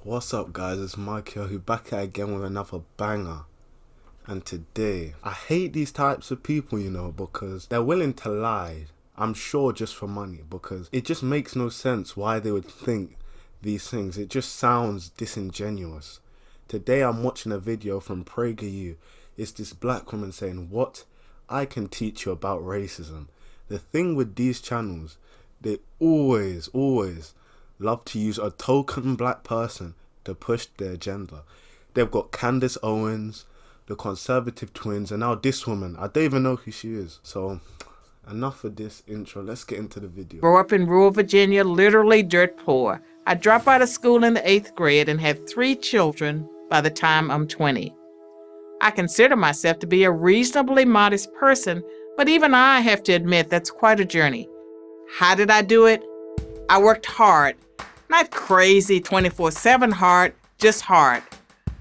What's up guys, it's Mike here, who back at again with another banger. And today, I hate these types of people, because they're willing to lie, I'm sure just for money, because it just makes no sense why they would think these things. It just sounds disingenuous. Today I'm watching a video from PragerU. It's this black woman saying, "What? I can teach you about racism." The thing with these channels, they always love to use a token black person to push their agenda. They've got Candace Owens, the conservative twins, and now this woman. I don't even know who she is. So enough of this intro. Let's get into the video. Grew up in rural Virginia, literally dirt poor. I dropped out of school in the 8th grade and had 3 children by the time I'm 20. I consider myself to be a reasonably modest person, but even I have to admit that's quite a journey. How did I do it? I worked hard. Not crazy 24/7 hard, just hard.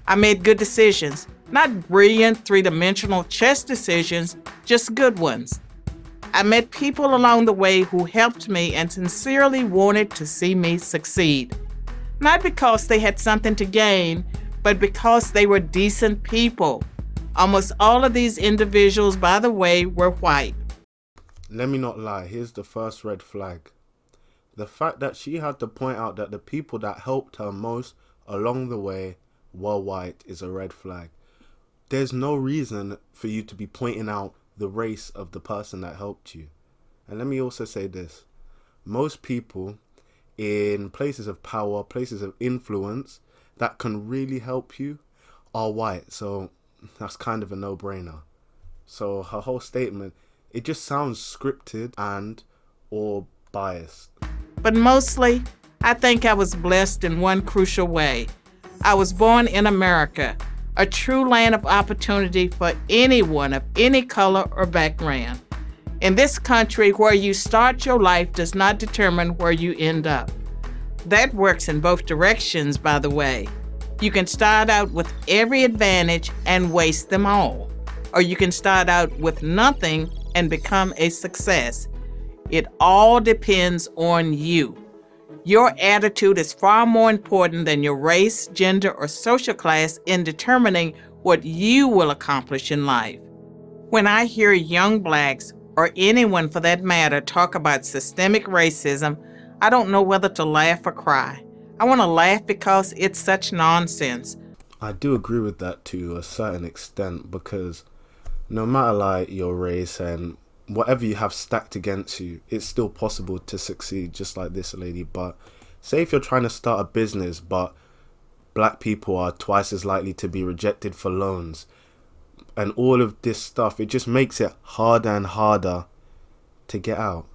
I made good decisions. Not brilliant 3-dimensional chess decisions, just good ones. I met people along the way who helped me and sincerely wanted to see me succeed. Not because they had something to gain, but because they were decent people. Almost all of these individuals, by the way, were white. Let me not lie, here's the first red flag. The fact that she had to point out that the people that helped her most along the way were white is a red flag. There's no reason for you to be pointing out the race of the person that helped you. And let me also say this. Most people in places of power, places of influence that can really help you are white. So that's kind of a no-brainer. So her whole statement, it just sounds scripted and or biased. But mostly, I think I was blessed in one crucial way. I was born in America, a true land of opportunity for anyone of any color or background. In this country, where you start your life does not determine where you end up. That works in both directions, by the way. You can start out with every advantage and waste them all. Or you can start out with nothing and become a success. It all depends on you. Your attitude is far more important than your race, gender, or social class in determining what you will accomplish in life. When I hear young blacks, or anyone for that matter, talk about systemic racism, I don't know whether to laugh or cry. I want to laugh because it's such nonsense. I do agree with that to a certain extent, because no matter your race and whatever you have stacked against you, it's still possible to succeed, just like this lady. But say if you're trying to start a business, but black people are twice as likely to be rejected for loans, and all of this stuff, it just makes it harder and harder to get out.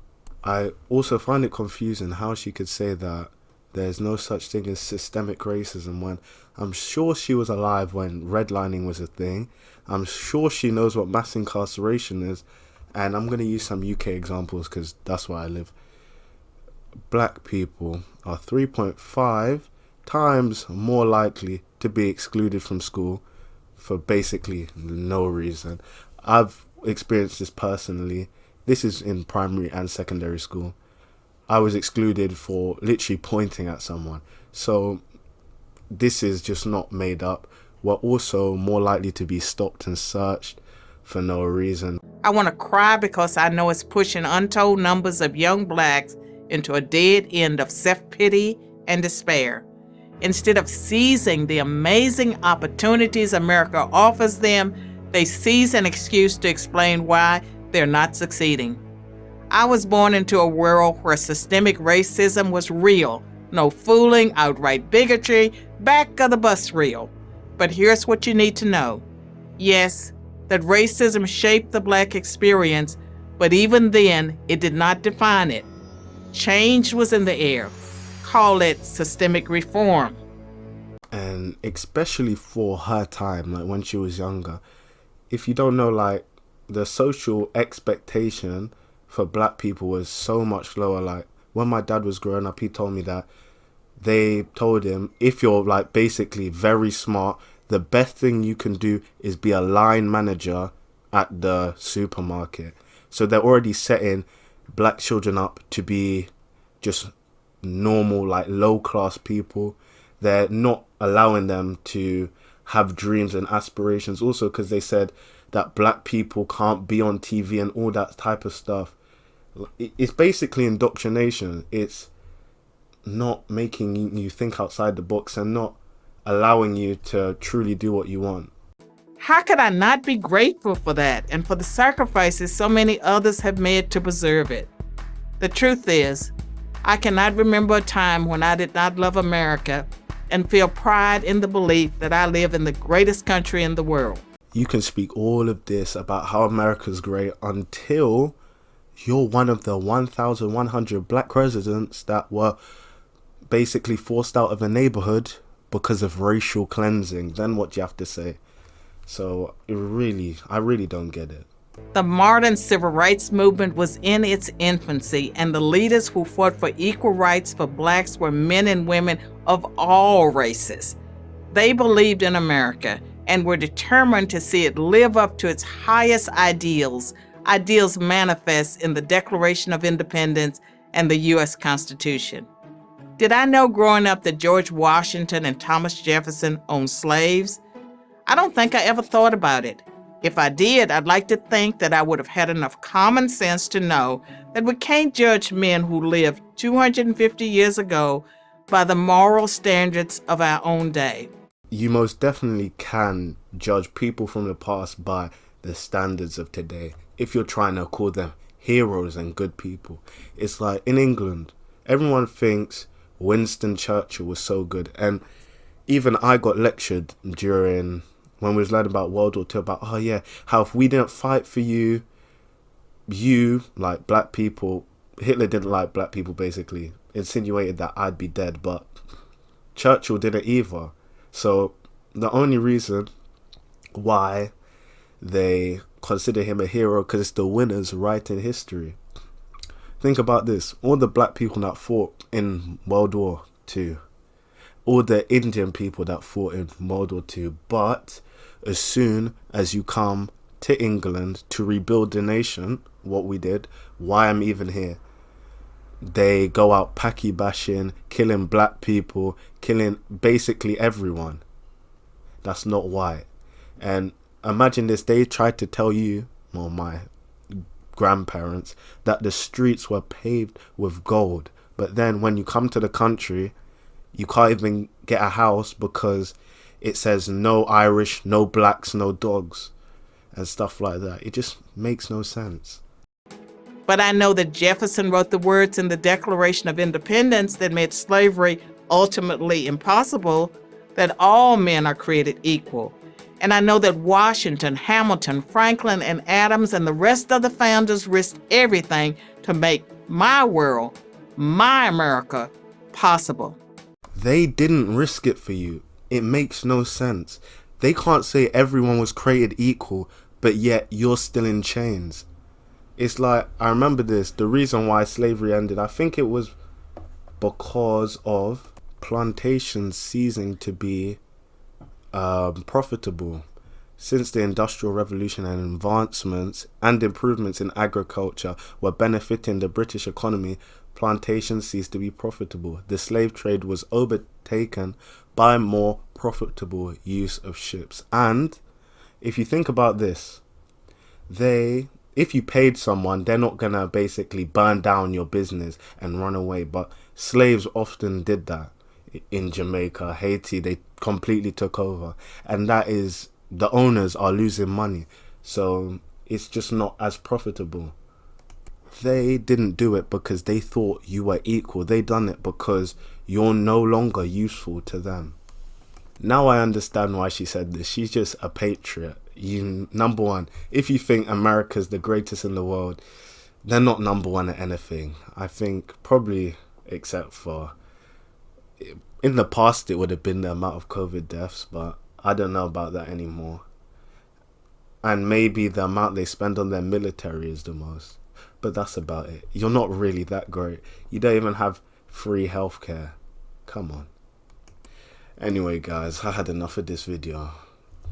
I also find it confusing how she could say that there's no such thing as systemic racism when I'm sure she was alive when redlining was a thing. I'm sure she knows what mass incarceration is. And I'm going to use some UK examples because that's where I live. Black people are 3.5 times more likely to be excluded from school for basically no reason. I've experienced this personally. This is in primary and secondary school. I was excluded for literally pointing at someone. So this is just not made up. We're also more likely to be stopped and searched for no reason. I want to cry because I know it's pushing untold numbers of young blacks into a dead end of self-pity and despair. Instead of seizing the amazing opportunities America offers them, they seize an excuse to explain why they're not succeeding. I was born into a world where systemic racism was real. No fooling, outright bigotry, back of the bus real. But here's what you need to know. Yes, that racism shaped the black experience, but even then, it did not define it. Change was in the air. Call it systemic reform. And especially for her time, when she was younger. If you don't know, the social expectation for black people was so much lower. When my dad was growing up, he told me that they told him, if you're basically very smart, the best thing you can do is be a line manager at the supermarket. So they're already setting black children up to be just normal, low class people. They're not allowing them to have dreams and aspirations. Also, because they said that black people can't be on TV and all that type of stuff. It's basically indoctrination. It's not making you think outside the box and not allowing you to truly do what you want. How could I not be grateful for that and for the sacrifices so many others have made to preserve it? The truth is, I cannot remember a time when I did not love America and feel pride in the belief that I live in the greatest country in the world. You can speak all of this about how America's great until you're one of the 1,100 black residents that were basically forced out of a neighborhood because of racial cleansing. Then what do you have to say? So I really don't get it. The modern civil rights movement was in its infancy, and the leaders who fought for equal rights for blacks were men and women of all races. They believed in America and were determined to see it live up to its highest ideals manifest in the Declaration of Independence and the U.S. Constitution. Did I know growing up that George Washington and Thomas Jefferson owned slaves? I don't think I ever thought about it. If I did, I'd like to think that I would have had enough common sense to know that we can't judge men who lived 250 years ago by the moral standards of our own day. You most definitely can judge people from the past by the standards of today if you're trying to call them heroes and good people. It's like in England, everyone thinks Winston Churchill was so good, and even I got lectured during when we was learning about World War II about, oh yeah, how if we didn't fight for you, like black people, Hitler didn't like black people, basically insinuated that I'd be dead, but Churchill didn't either. So the only reason why they consider him a hero because it's the winners writing history. Think about this. All the black people that fought in World War II, all the Indian people that fought in World War II, but as soon as you come to England to rebuild the nation, what we did, why I'm even here, they go out packy bashing, killing black people, killing basically everyone. That's not white. And imagine this, they tried to tell you, or my grandparents, that the streets were paved with gold. But then when you come to the country, you can't even get a house because it says no Irish, no blacks, no dogs, and stuff like that. It just makes no sense. But I know that Jefferson wrote the words in the Declaration of Independence that made slavery ultimately impossible, that all men are created equal. And I know that Washington, Hamilton, Franklin, and Adams and the rest of the founders risked everything to make my world, my America, possible. They didn't risk it for you. It makes no sense. They can't say everyone was created equal, but yet you're still in chains. It's like, I remember this, the reason why slavery ended, I think it was because of plantations ceasing to be profitable. Since the Industrial Revolution and advancements and improvements in agriculture were benefiting the British economy, plantations ceased to be profitable. The slave trade was overtaken by more profitable use of ships. And if you think about this, if you paid someone, they're not gonna basically burn down your business and run away. But slaves often did that. In Jamaica, Haiti, they completely took over, and that is, the owners are losing money, so it's just not as profitable. They didn't do it because they thought you were equal. They done it because you're no longer useful to them. Now I understand why she said this. She's just a patriot. Number one, if you think America's the greatest in the world, they're not number one at anything. I think probably except for in the past it would have been the amount of COVID deaths, but I don't know about that anymore. And maybe the amount they spend on their military is the most. But that's about it. You're not really that great. You don't even have free healthcare. Come on. Anyway guys, I had enough of this video.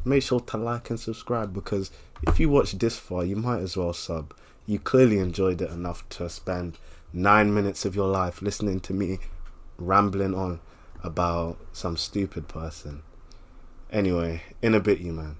Make sure to like and subscribe, because if you watched this far, you might as well sub. You clearly enjoyed it enough to spend 9 minutes of your life listening to me rambling on about some stupid person. Anyway, in a bit, you man.